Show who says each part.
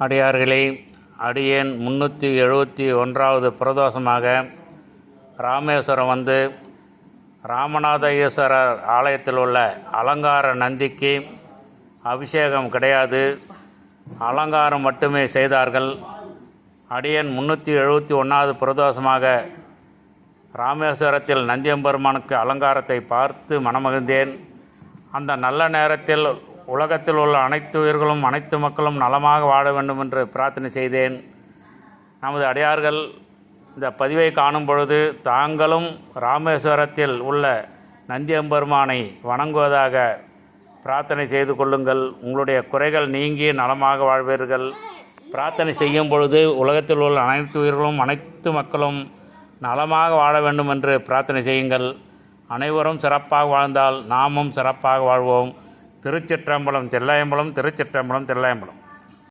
Speaker 1: அடியார்களே, அடியேன் 371வது பிரதோஷமாக ராமேஸ்வரம் வந்து ராமநாத ஈஸ்வரர் ஆலயத்தில் உள்ள அலங்கார நந்திக்கு அபிஷேகம் கிடையாது, அலங்காரம் மட்டுமே செய்தார்கள். அடியேன் 371வது பிரதோஷமாக ராமேஸ்வரத்தில் நந்தியம்பெருமானுக்கு அலங்காரத்தை பார்த்து மனமகிழ்ந்தேன். அந்த நல்ல நேரத்தில் உலகத்தில் உள்ள அனைத்து உயிர்களும் அனைத்து மக்களும் நலமாக வாழ வேண்டும் என்று பிரார்த்தனை செய்தேன். நமது அடியார்கள் இந்த பதிவை காணும் பொழுது தாங்களும் ராமேஸ்வரத்தில் உள்ள நந்தியம்பெருமானை வணங்குவதாக பிரார்த்தனை செய்து கொள்ளுங்கள். உங்களுடைய குறைகள் நீங்கி நலமாக வாழ்வீர்கள். பிரார்த்தனை செய்யும் பொழுது உலகத்தில் உள்ள அனைத்து உயிர்களும் அனைத்து மக்களும் நலமாக வாழ வேண்டும் என்று பிரார்த்தனை செய்யுங்கள். அனைவரும் சிறப்பாக வாழ்ந்தால் நாமும் சிறப்பாக வாழ்வோம். திருச்சிற்றம்பலம் தில்லையம்பலம், திருச்சிற்றம்பலம் தில்லையம்பலம்.